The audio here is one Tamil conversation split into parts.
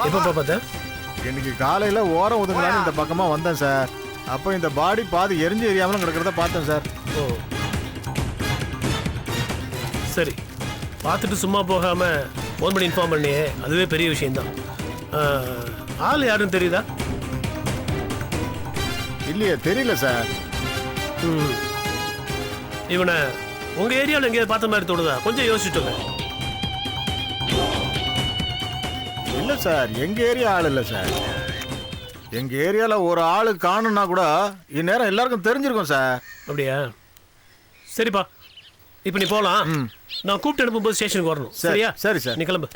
எப்பப்பா பார்த்த? இன்னைக்கு காலையில ஓரம் ஒதுங்கலான்னு இந்த பக்கமா வந்தேன் சார். அப்போ இந்த பாடி பாதி எரிஞ்சு எரியாமலும் கிடக்கிறத பார்த்தேன் சார். ஓ சரி, பார்த்துட்டு சும்மா போகாம ஃபோன் பண்ணி இன்ஃபார்ம் பண்ணியே, அதுவே பெரிய விஷயம்தான். ஆள் யாருன்னு தெரியுதா? இல்லையே, தெரியல சார். இவனை உங்க ஏரியாவில் எங்கேயாவது பார்த்த மாதிரி தோணுதா? கொஞ்சம் யோசிச்சுட்டு. இல்ல சார், எங்க ஏரியா ஆள் இல்ல சார். எங்க ஏரியால ஒரு ஆளு காணும்னா கூட இந்நேரம் எல்லாருக்கும் தெரிஞ்சிருக்கும் சார். அப்படியா? சரிப்பா, இப்போ நீ போகலாம். நான் கூப்பிட்டு அனுப்பும்போது ஸ்டேஷனுக்கு வரணும். சரியா? சரி சார், நீ கிளம்பு.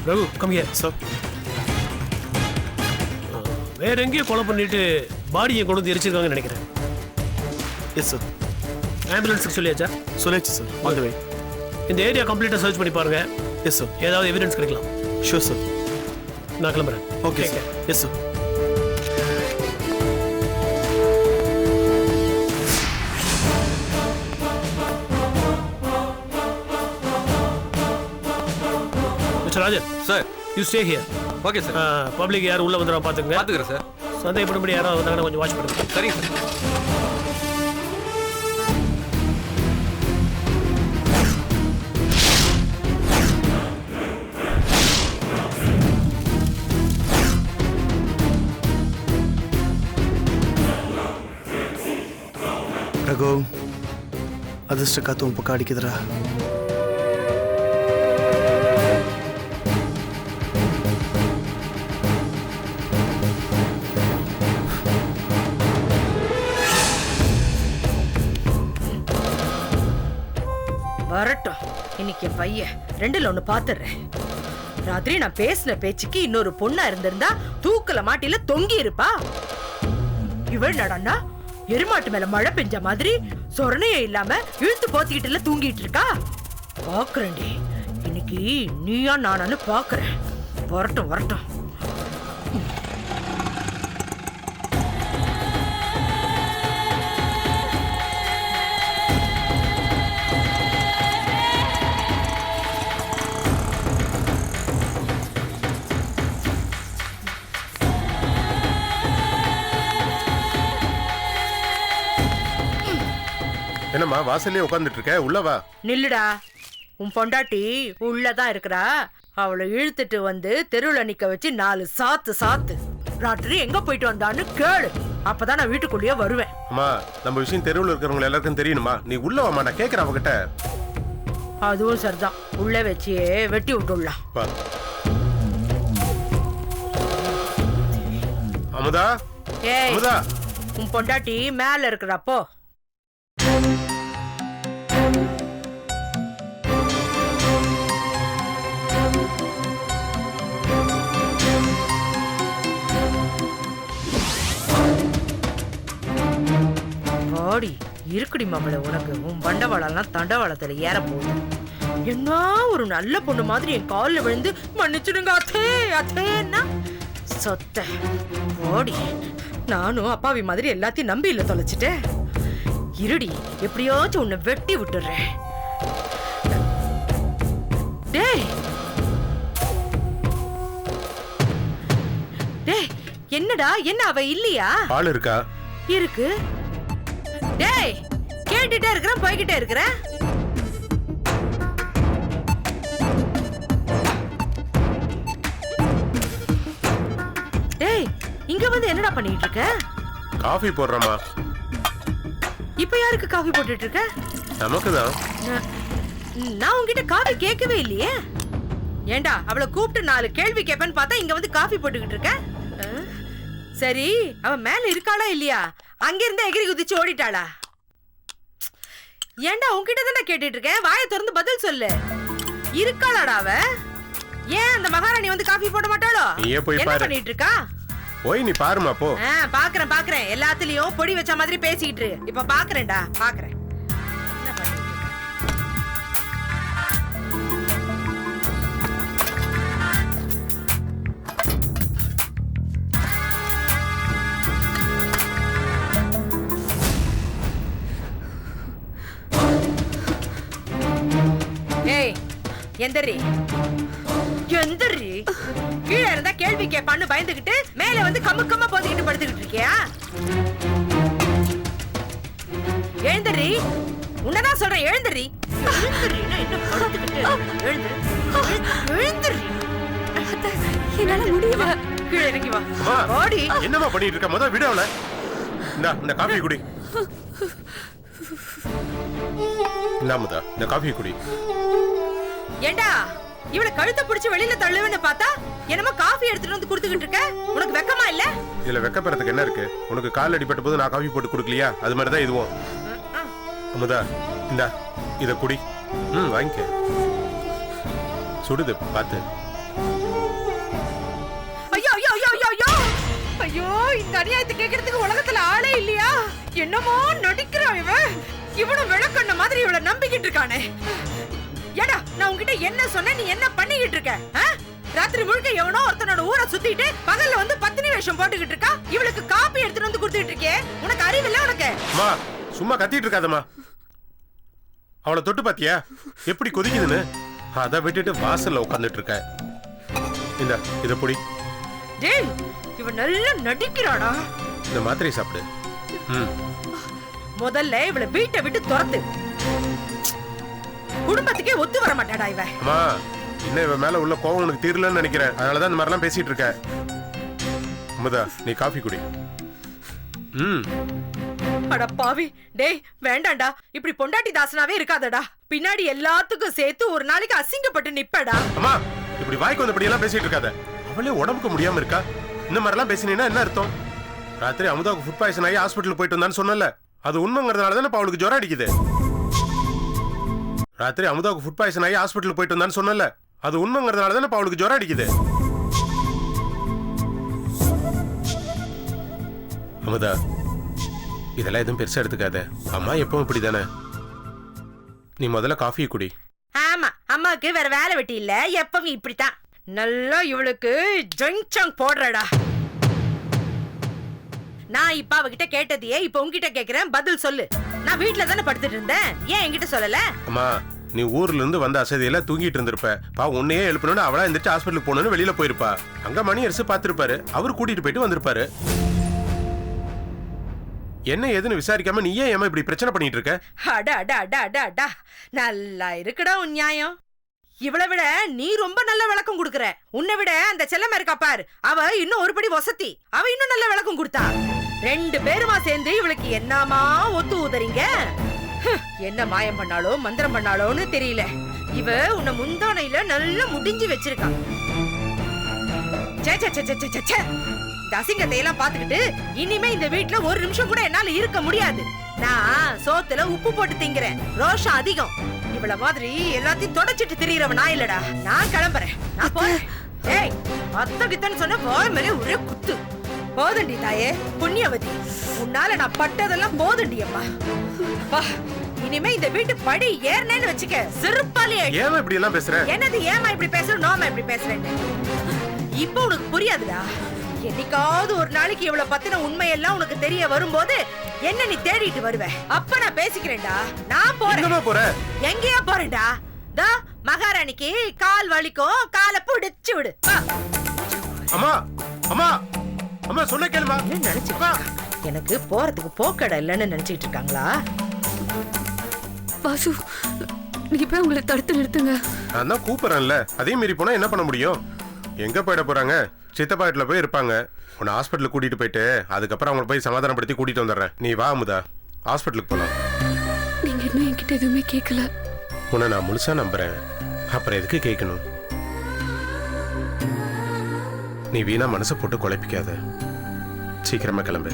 Raghu, come here. சார், வேற எங்கேயோ கொலை பண்ணிட்டு பாடியை கொண்டு வந்து எரிச்சிருக்காங்கன்னு நினைக்கிறேன். Yes sir. ஆம்புலன்ஸுக்கு சொல்லியாச்சா? சொல்லியாச்சு சார். ஆன் தி வே. இந்த ஏரியா கம்ப்ளீட்டாக சர்ச் பண்ணி பாருங்க. Yes sir. ஏதாவது எவிடன்ஸ் கிடைக்கலாம். Sure sir. நான் கிளம்புறேன். Okay sir. Yes sir. Mister Rajan sir. You stay here. Okay sir. Public யாரும் உள்ள வந்துடுறா பார்த்துங்க. பார்த்துக்கிறேன் சார். சந்தேகப்படும்படி யாராவது வந்தாங்கன்னா கொஞ்சம் வாட்ச் பண்ணுங்க. சரிங்க சார். ரகு, அதிர்ஷ்ட காத்து உன் பக்கம் அடிக்குதுடா. வரட்டும், இன்னைக்கு என் பையன் ரெண்டுல ஒண்ணு பாத்துறேன். ராத்திரி நான் பேசின பேச்சுக்கு இன்னொரு பொண்ணா இருந்திருந்தா தூக்கல மாட்டில தொங்கி இருப்பா. இவள் நடனா எருமாட்டு மேல மழை பெஞ்ச மாதிரி சொரணையே இல்லாம இழுத்து போத்திக்கிட்டுல தூங்கிட்டு இருக்கா. பாக்குறேன்டி, இன்னைக்கு நீயா நானான்னு பாக்குறேன். வரட்டும் வரட்டும். என்னம்மா வாசல்லே உட்கார்ந்துட்டு இருக்க? உள்ள வா. நில்லுடா, உன் பொண்டாட்டி உள்ளதான் இருக்கிறா. அவளை இழுத்துட்டு வந்து தெருவுல நிக்க வச்சு 4 சாத்து சாத்து. ராத்திரி எங்க போயிட்டு வந்தான்னு கேளு, அப்பதான் நான் வீட்டுக்குள்ளேயே வருவேன். அம்மா, நம்ம விஷயம் தெருவில் இருக்கிறவங்க எல்லாருக்கும் தெரியணுமா? நீ உள்ள வாமா, நான் கேட்கிறேன் அவகிட்ட. அதுவும் சரிதான், உள்ள வச்சியே வெட்டி விட்டுடலாம். வா. அமுதா, ஏய், அமுதா. உன் பொண்டாட்டி மேல இருக்கிறப்போ பாடி இருக்குடி மாமல. உனக்கு உன் பண்டவாளம்லாம் தண்டவாளத்துல ஏற போகுது. என்ன ஒரு நல்ல பொண்ணு மாதிரி என் காலில் விழுந்து மன்னிச்சுடுங்க அத்தே அத்தேன்னா சொத்த ஓடி. நானும் அப்பாவி மாதிரி எல்லாத்தையும் நம்பி இல்ல தொலைச்சிட்டேன். இருடி, எப்படியாச்சும் உன்னை வெட்டி விட்டுறேன். டேய் டேய், என்னடா என்ன அவ இல்லையா? ஆள் இருக்கா? இருக்கு. டேய், கேட்டுட்டே இருக்கிறேன், போய்கிட்டே இருக்கிறேன். டேய், இங்க வந்து என்னடா பண்ணிட்டு இருக்க? காஃபி போடுறமா. இப்ப யாருக்கு காஃபி போட்டுட்டு இருக்க? நமக்கு தான். நான் உன்கிட்ட காஃபி கேட்கவே இல்லையே. ஏண்டா, அவளை கூப்பிட்டு 4 கேள்வி கேட்பேன்னு பார்த்தா இங்க வந்து காஃபி போட்டுக்கிட்டு இருக்க. சரி, அவன் மேல இருக்காளா இல்லையா? அங்க இருந்து எகிரி குதிச்சு ஓடிட்டாளா? ஏண்டா, உன்கிட்ட தானே கேட்டுட்டு இருக்கேன், வாயை திறந்து பதில் சொல்லு. இருக்காளாடா அவ? ஏன் அந்த மகாராணி வந்து காஃபி போட மாட்டாளோ? என்ன பண்ணிட்டு இருக்கா? போய் நீ பாருமா போ. பாக்குறேன் பாக்குறேன், எல்லாத்துலயும் பொடி வச்ச மாதிரி பேசிக்கிட்டு இரு. இப்ப பாக்குறேன்டா, பாக்குறேன். எந்திரி எந்திரி. கீழே இருந்தா கேள்வி கேட்பான்னு பயந்துகிட்டு மேல வந்து கம்முக்கம்மா போத்திக்கிட்டு படுத்துக்கிட்டு இருக்கியா? எழுந்திரி. உன்னதான் சொல்றேன், எழுந்திரி. எழுந்திரின்னா என்ன படுத்துக்கிட்டு? எழுந்திரி. என்னால முடியல. கீழே இறங்கி வா. அம்மா, ஓடி. என்னம்மா பண்ணிட்டு இருக்க? முதல்ல விடு அவளை. இந்த காஃபி குடி. இந்தாமுதா, இந்த காஃபி குடி. ஏண்டா இவள கழுத்தை பிடிச்சு வெளியில தள்ளுவேன்னு பார்த்தா என்னமோ காஃபி எடுத்துட்டு வந்து குடுத்துக்கிட்டு இருக்க. உனக்கு வெக்கமா இல்ல? இதுல வெக்கப்படுறதுக்கு என்ன இருக்கு? உனக்கு கால் அடிபட்ட போது நான் காஃபி போட்டு குடுக்கலையா? அது மாதிரி தான் இதுவும். அமுதா, இந்தா இத குடி. வாங்கிக்க. சுடுது பாத்து. ஐயோ ஐயோ ஐயோ ஐயோ ஐயோ ஐயோ, இந்த அநியாயத்தை கேட்கறதுக்கு உலகத்துல ஆளே இல்லையா? என்னமோ நடிக்கிறான் இவன். இவனும் விளக்கண்ண மாதிரி இவளை நம்பிக்கிட்டு இருக்கானே. ஏடா நான் உன்கிட்ட என்ன சொன்னேன், நீ என்ன பண்ணிக்கிட்டு இருக்க? ராத்திரி முழுக்க எவனோ ஒருத்தனோட ஊரை சுத்திட்டு பகல்ல வந்து பத்தினி வேஷம் போட்டுக்கிட்டு இருக்கா. இவளுக்கு காப்பி எடுத்துட்டு வந்து கொடுத்துட்டு இருக்கே. உனக்கு அறிவில்ல உனக்கு? அம்மா, சும்மா கத்திட்டு இருக்காதம்மா. அவளை தொட்டு பாத்தியா எப்படி கொதிக்குதுன்னு? அதை விட்டுட்டு வாசல்ல உட்கார்ந்துட்டு இருக்க. இந்த இத பொடி. டேய், இவன் நல்லா நடிக்கிறாடா. இந்த மாத்திரை சாப்பிடு. முதல்ல இவளை வீட்டை விட்டு துரத்து. குடும்பத்துக்கே ஒத்து வர மாட்டாடா இவ. அம்மா, இன்னும் இவ மேல உள்ள கோவம் உனக்கு தீரலன்னு நினைக்கிறேன். அதனாலதான் இந்த மாதிரிலாம் பேசிட்டு இருக்க. அமுதா, நீ காஃபி குடி. அட பாவி. டேய் வேண்டாண்டா, இப்படி பொண்டாட்டி தாசனாவே இருக்காதடா. பின்னாடி எல்லாத்துக்கும் சேர்த்து ஒரு நாளைக்கு அசிங்கப்பட்டு நிப்படா. அம்மா, இப்படி வாய்க்கு வந்தபடி எல்லாம் பேசிட்டு இருக்காத. அவளே உடம்புக்கு முடியாம இருக்கா. இந்த மாதிரி எல்லாம் பேசினீங்கன்னா என்ன அர்த்தம்? ராத்திரி அமுதாவுக்கு ஃபுட் பாய்சன் ஆகி ஹாஸ்பிட்டல் போயிட்டு வந்தான்னு சொன்னல, அது உண்மைங்கிறதுனால தானே அவளுக்கு ஜுரம் அடிக்குது. ராத்திரி அமுதாவுக்கு ஃபுட் பாய்சன் ஆகி ஹாஸ்பிட்டல் போயிட்டு வந்தான்னு சொன்னல, அது உண்மைங்கிறதுனால தானே அவளுக்கு ஜுரம் அடிக்குது. அமுதா, இதெல்லாம் எதுவும் பெருசா எடுத்துக்காத. அம்மா எப்பவும் இப்படிதானே. நீ முதல்ல காஃபியை குடி. ஆமா, அம்மாவுக்கு வேற வேலை வெட்டி இல்ல, எப்பவும் இப்படித்தான். நல்லா இவளுக்கு ஜங்சங் போடுறடா. நான் இப்ப அவகிட்ட கேட்டதையே இப்ப உன்கிட்ட கேக்குறேன், பதில் சொல்லு. நான் வீட்டுல தானே படுத்துட்டு இருந்தேன், ஏன் என்கிட்ட சொல்லல? அம்மா, நீ ஊர்ல இருந்து வந்த அசதியில தூங்கிட்டு இருந்திருப்ப. உன்னையே எழுப்பணும்னு அவளா எந்திரிச்சு ஹாஸ்பிட்டலுக்கு போகணும்னு வெளியில போயிருப்பா. அங்க மணி அரசு பாத்துருப்பாரு, அவரு கூட்டிட்டு போயிட்டு வந்திருப்பாரு. என்ன ஏதுன்னு விசாரிக்காம நீ ஏன் இப்படி பிரச்சனை பண்ணிட்டு இருக்க? அட அட அட அட அட, நல்லா இருக்குடா உன் நியாயம். இவளை விட நீ ரொம்ப நல்ல விளக்கம் கொடுக்கற. உன்னை விட அந்த செல்லமா இருக்கா பார், அவ இன்னும் ஒரு படி வசதி. அவ இன்னும் நல்ல விளக்கம் கொடுத்தா. ரெண்டு பேருமா சேர்ந்து இவளுக்கு என்னமா ஒத்து ஊதறீங்க? என்ன மாயம் பண்ணாலோ மந்திரம் பண்ணாலோன்னு தெரியல. இவ உன்னை முந்தானையில நல்லா முடிஞ்சு வச்சிருக்கா. இந்த அசிங்கத்தை எல்லாம் பாத்துக்கிட்டு இனிமே இந்த வீட்டுல ஒரு நிமிஷம் கூட என்னால இருக்க முடியாது. நான் சோத்துல உப்பு போட்டு திங்கிறேன், ரோஷம் அதிகம். இவள மாதிரி எல்லாத்தையும் தொடச்சிட்டு திரியறவன் நான் இல்லடா. நான் கிளம்புறேன், நான் போறேன். ஏய், அத்தகித்தன்னு சொன்ன போய் மேலே ஒரே குத்து. போதண்டி தாயே புண்ணியவதி, உன்னால நான் பட்டதெல்லாம் போதண்டி அம்மா. வா, இனிமே இந்த வீட்டு படி ஏறனேன்னு வச்சுக்க, சிறுப்பாலே. ஏன் இப்படி எல்லாம் பேசுற? என்னது ஏமா இப்படி பேசுற, நோமா இப்படி பேசுறேன்னு இப்போ உனக்கு புரியாதுடா. என்னைக்காவது ஒரு நாளைக்கு இவ்வளவு பத்தின உண்மையெல்லாம் உனக்கு தெரிய வரும்போது என்ன நீ தேடிட்டு வருவ. அப்ப நான் பேசிக்கிறேன்டா. நான் போறேன். எங்கேயா போறேன்டா? தா மகாராணிக்கு கால் வலிக்கும், காலை புடிச்சு விடு. அம்மா, அம்மா, அம்மா சொன்ன கேளுமா. நினைச்சுப்பா, எனக்கு போறதுக்கு போக்கடை இல்லைன்னு நினைச்சிட்டு இருக்காங்களா? வாசு, நீங்க போய் உங்களை தடுத்து நிறுத்துங்க. நான் தான் கூப்பிடுறேன்ல, அதே மீறி போனா என்ன பண்ண முடியும்? எங்க போயிட போறாங்க? சித்தப்பா வீட்டுல போய் இருப்பாங்க. உன்னை ஹாஸ்பிட்டலுக்கு கூட்டிட்டு போயிட்டு அதுக்கப்புறம் அவங்களை போய் சமாதானப்படுத்தி கூட்டிட்டு வந்துடுறேன். நீ வா அமுதா, ஹாஸ்பிட்டலுக்கு போலாம். நீங்க இன்னும் என்கிட்ட எதுவுமே கேட்கல. உன்னை நான் முழுசா நம்புறேன், அப்புறம் எதுக்கு கேட்கணும்? நீ வீணா மனசை போட்டு குழப்பிக்காத. சீக்கிரமா கிளம்பு.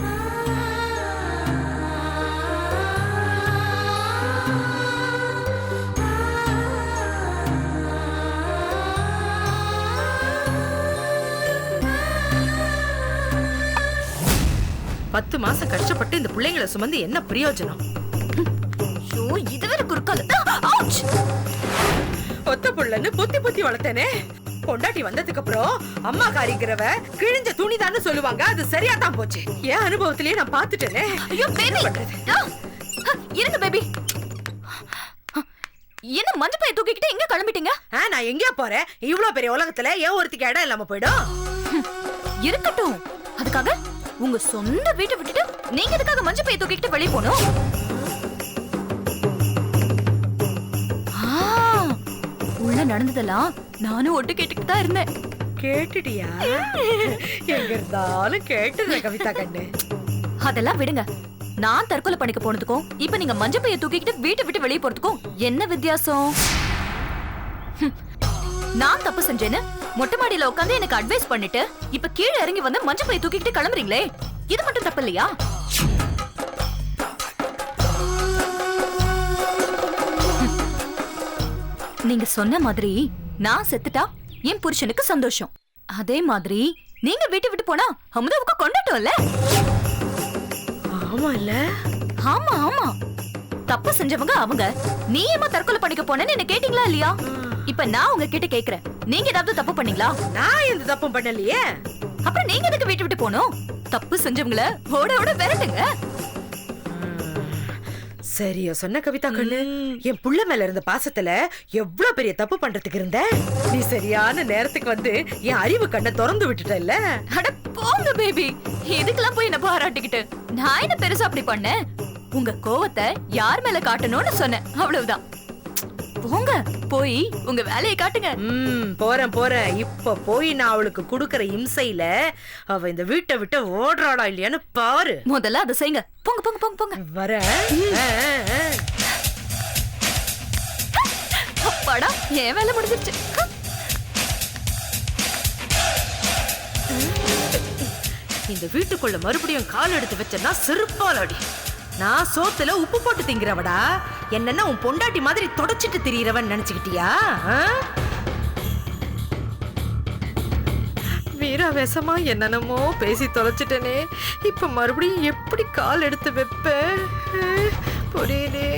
பத்து மாசம் கஷ்டப்பட்டு இந்த பிள்ளைங்களை சுமந்து என்ன பிரயோஜனம்? இதுவரை குறுக்கால. ஒத்த புள்ளன்னு புத்தி புத்தி வளர்த்தேனே. பொண்டாட்டி வந்ததுக்கு அப்புறம் அம்மா காரிக்கிறவ கிழிஞ்ச துணிதான்னு சொல்லுவாங்க. அது சரியா தான் போச்சு. என் அனுபவத்திலேயே நான் பாத்துட்டேனே. ஐயோ பேபி, இருங்க பேபி. என்ன மஞ்சள் பைய தூக்கிக்கிட்டு எங்க கிளம்பிட்டீங்க? நான் எங்கேயா போறேன்? இவ்வளவு பெரிய உலகத்துல ஏன் ஒருத்திக்கு இடம் இல்லாம போயிடும்? இருக்கட்டும். அதுக்காக உங்க சொந்த வீட்டை விட்டுட்டு நீங்க எதுக்காக மஞ்சள் பைய தூக்கிக்கிட்டு வெளிய போணும்? உள்ள நடந்ததெல்லாம் நானும் ஒட்டு கேட்டுக்கிட்டு தான் இருந்தேன். கேட்டுட்டியா? எங்க இருந்தாலும் கேட்டுற கவிதா கண்ணு. அதெல்லாம் விடுங்க. நான் தற்கொலை பண்ணிக்க போனதுக்கும் இப்ப நீங்க மஞ்சள் பைய தூக்கிக்கிட்டு வீட்டை விட்டு வெளியே போறதுக்கும் என்ன வித்தியாசம்? நான் தப்பு செஞ்சேன்னு மொட்டை மாடியில உட்காந்து எனக்கு அட்வைஸ் பண்ணிட்டு இப்ப கீழே இறங்கி வந்து மஞ்சள் பைய தூக்கிக்கிட்டு கிளம்புறீங்களே, இது மட்டும் தப்பு இல்லையா? நீங்க சொன்ன மாதிரி நான் செத்துட்டா என் புருஷனுக்கு சந்தோஷம். அதே மாதிரி நீங்க வீட்டை விட்டு போனா அமுதாவுக்கு கொண்டாட்டம்ல. ஆமா இல்ல? ஆமா ஆமா. தப்பு செஞ்சவங்க அவங்க. நீ ஏமா தற்கொலை பண்ணிக்க போனேன்னு என்ன கேட்டீங்களா இல்லையா? இப்ப நான் உங்ககிட்ட கேக்குறேன், நீங்க ஏதாவது தப்பு பண்ணீங்களா? நான் எந்த தப்பும் பண்ணலையே. அப்புறம் நீங்க எதுக்கு வீட்டு விட்டு போனோம்? தப்பு செஞ்சவங்கள ஓட ஓட விரட்டுங்க. சரியா சொன்ன கவிதா கண்ணு. என் புள்ள மேல இருந்த பாசத்துல எவ்வளவு பெரிய தப்பு பண்றதுக்கு இருந்த. நீ சரியான நேரத்துக்கு வந்து என் அறிவு கண்ணை திறந்து விட்டுட்டல்ல. அட போங்க பேபி, எதுக்கெல்லாம் போய் என்ன பாராட்டிக்கிட்டு? நான் என்ன பெருசா அப்படி பண்ணேன்? உங்க கோவத்தை யார் மேல காட்டணும்னு சொன்னேன், அவ்வளவுதான். போங்க, போய் உங்க வேலையை காட்டுங்க. போறேன். இப்ப போய் நான் அவளுக்கு குடுக்கற இம்சையில அவ இந்த வீட்டை விட்டு ஓடுறாளா இல்லையான்னு பாரு. முதல்ல அதை செய்யுங்க. போங்க போங்க போங்க போங்க. வர அப்பாடா, என் வேலை முடிஞ்சிருச்சு. இந்த வீட்டுக்குள்ள மறுபடியும் கால் எடுத்து வச்சேன்னா செருப்பால் அடி. நான் சோத்துல உப்பு போட்டு திங்கிறவடா. என்னன்னா உன் பொண்டாட்டி மாதிரி தொடச்சிட்டு திரியறவன் நினைச்சுக்கிட்டியா? வீராவேசமா என்னென்னமோ பேசி தொலைச்சிட்டனே. இப்ப மறுபடியும் எப்படி கால் எடுத்து வைப்ப? புரியலே.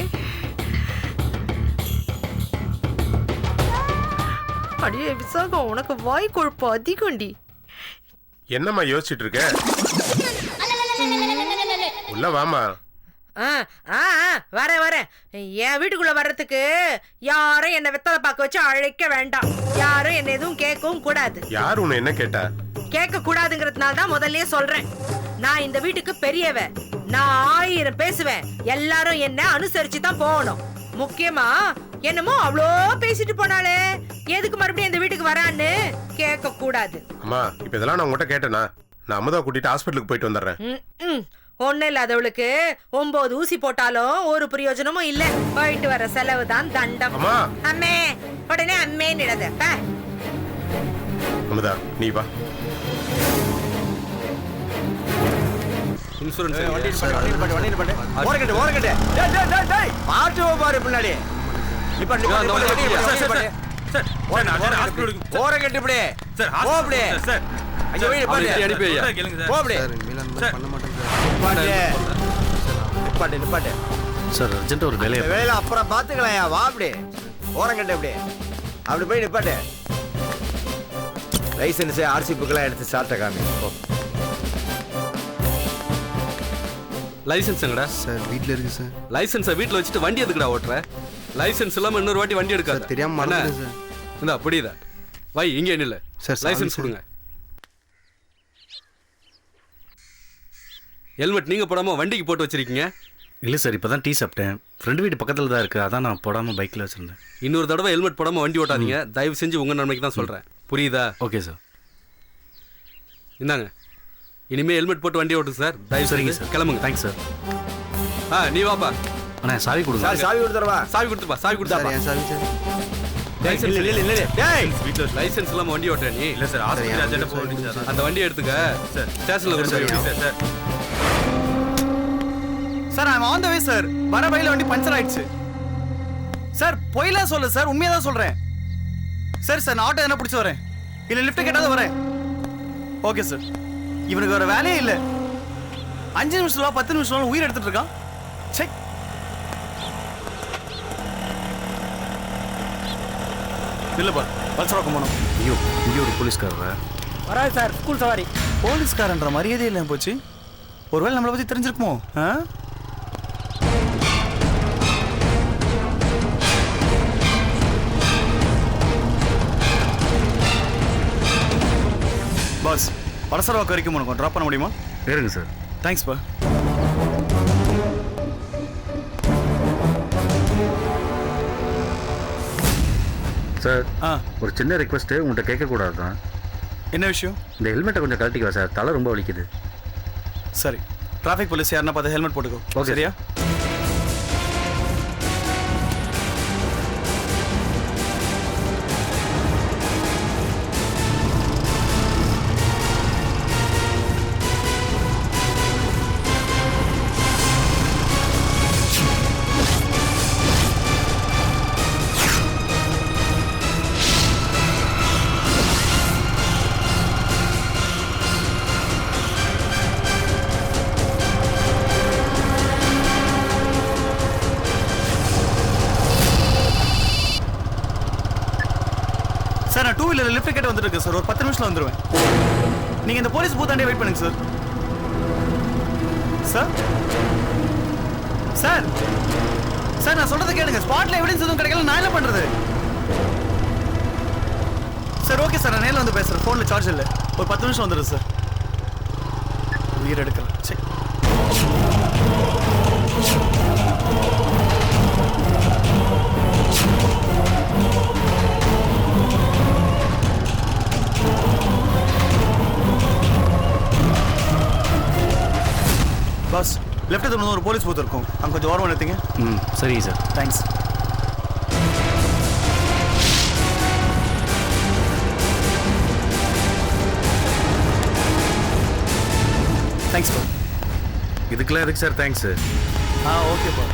அடியே விசாகம், உனக்கு வாய் கொழுப்பு அதிகண்டி. என்னம்மா யோசிச்சுட்டு இருக்க? உள்ள வாமா. வரேன். என் வீட்டுக்குள்ள வர்றதுக்கு யாரும் என்ன வெத்தலை பாக்க வச்சு அழைக்க வேண்டாம். யாரும் என்ன எதுவும் கேட்கவும் கூடாது. யார் உன்னை என்ன கேட்டா? கேட்க கூடாதுங்கிறதுனால தான் முதல்லயே சொல்றேன். நான் இந்த வீட்டுக்கு பெரியவ. நான் 1000 பேசுவேன். எல்லாரும் என்ன அனுசரிச்சு தான் போகணும். முக்கியமா என்னமோ அவ்வளோ பேசிட்டு போனாலே, எதுக்கு மறுபடியும் இந்த வீட்டுக்கு வரான்னு கேட்க கூடாது. அம்மா, இப்ப இதெல்லாம் நான் உங்ககிட்ட கேட்டேனா? நான் அமுதா கூட்டிட்டு ஹாஸ்பிட்டலுக்கு போயிட்டு வந்துடுறேன். ஒண்ணு இல்லாதவளுக்கு 9 ஊசி போட்டாலும் ஒரு பிரயோஜனமும் இல்ல. போயிட்டு வர செலவு தான் தண்டம். அம்மே, உடனே அம்மேன்னு இடாத. அமுதா, நீ வா. இன்சூரன்ஸ் வண்டி ஓரக்கட்டு. டேய் பாத்து பாரு பின்னாடி. ஓரக்கட்டு இப்படி. சார் போ இப்படி. சார் அங்க போய் பாரு. அனுப்பியா? போ இப்படி. பண்ண மாட்டேன். நிப்பாட்டு. சார் அர்ஜென்ட் ஒரு வேலை அப்புறம் பாத்துக்கலாம். வா அப்படி. ஓரக்கட்டு இப்படி. அப்படி போய் நிப்பாட்டு. லைசன்ஸ் ஆர்சி புக்கெல்லாம் எடுத்து சாப்பிட்ட காமி. லைசன்ஸ் எங்கடா? சார் வீட்ல இருக்கு சார். லைசன்ஸை வீட்ல வச்சுட்டு வண்டி எதுக்குடா ஓட்டுற? லைசன்ஸ் இல்லாம இன்னொரு வாட்டி வண்டி எடுக்காத. தெரியாம மறந்துட்டேன் சார். இந்தா புரியுதா? வை இங்கே நில்ல. சார் லைசன்ஸ் கொடுங்க. ஹெல்மெட் நீங்க போடாம வண்டிக்கு போட்டு வச்சிருக்கீங்க. இல்லை சார், இப்போ தான் டீ சாப்பிட்டேன். ஃப்ரெண்டு வீட்டு பக்கத்தில் தான் இருக்குது, அதான் நான் போடாமல் பைக்கில் வச்சுருந்தேன். இன்னொரு தடவை ஹெல்மெட் போடாமல் வண்டி ஓட்டாதீங்க. தயவு செஞ்சு உங்கள் நன்மைக்கு தான் சொல்கிறேன். புரியுதா? Okay sir. இந்தாங்க, இனிமேல் ஹெல்மெட் போட்டு வண்டி ஓட்டுங்க சார். தயவு சரிங்க சார். கிளம்புங்க. Thanks sir. நீ வாப்பா. அண்ணா சாவி கொடுங்க. சாவி கொடுத்துருவா. சாவி கொடுத்துப்பா. சாவி கொடுத்தாப்பா. சாவி சார். லைசன்ஸ் இல்லாமல் வண்டி ஓட்டுற நீ? இல்லை சார், அந்த வண்டியை எடுத்துக்க. ஸ்டேஷனில் கொடுத்து sir. Sir I am on the way sir. வர வழியில வண்டி பஞ்சர் ஆயிடுச்சு சார். பொய்லா சொல்ல சார், உண்மையா தான் சொல்றேன் சார். சார் நான் ஆட்டோ என்ன பிடிச்சி வரேன், இல்ல லிஃப்ட் கேட்டாவது வரேன். Okay sir. இவனுக்கு வேற வேலையே இல்லை. 5 நிமிஷம் 10 நிமிஷம் உயிர் எடுத்துட்டு இருக்கான். செக். இல்லப்பா, பல்சராக்கம் போனோம். ஐயோ, இங்கே ஒரு போலீஸ்காரர் வராது சார். ஸ்கூல் சவாரி. போலீஸ்காரன்ற மரியாதை இல்லை போச்சு. ஒருவேளை நம்மளை பத்தி தெரிஞ்சிருக்குமோ? பாஸ் பலசரவாக்கு வரைக்கும் உனக்கு ட்ராப் பண்ண முடியுமா? இருங்க சார். தேங்க்ஸ் பா. சார் ஒரு சின்ன ரெக்வஸ்ட்டு உங்கள்கிட்ட கேட்கக்கூடாது தான். என்ன விஷயம்? இந்த ஹெல்மெட்டை கொஞ்சம் கழட்டிக்கவா சார், தலை ரொம்ப வலிக்குது. சரி, டிராஃபிக் போலீஸ் யாருன்னா பார்த்து ஹெல்மெட் போட்டுக்கோ. ஓகே சரியா? சார் நான் 2 வீலர் லிஃப்ட் கேட்டு வந்துருக்கேன் சார். ஒரு 10 நிமிஷத்துல வந்துடுவேன். நீங்க இந்த போலீஸ் பூத்தாண்டே வெயிட் பண்ணுங்க சார். சார் சார் சார் நான் சொல்றதை கேளுங்க. ஸ்பாட்ல எவிடன்ஸ் எதுவும் கிடைக்கல, நான் என்ன பண்றது? சார் ஓகே சார், நான் நேரில் வந்து பேசுறேன். ஃபோனில் சார்ஜ் இல்லை. ஒரு 10 நிமிஷம் வந்துடுது சார். உயிர் எடுக்கலாம். சரி பாஸ், லெஃப்ட் திரும்ப ஒரு போலீஸ் பூத் இருக்கும், அங்கே கொஞ்சம் ஓரமாக நிறுத்திங்க. சரிங்க சார். தேங்க்ஸ். தேங்க்ஸ் பா. இதுக்கெல்லாம் எதுக்கு சார் தேங்க்ஸு? ஓகே பா.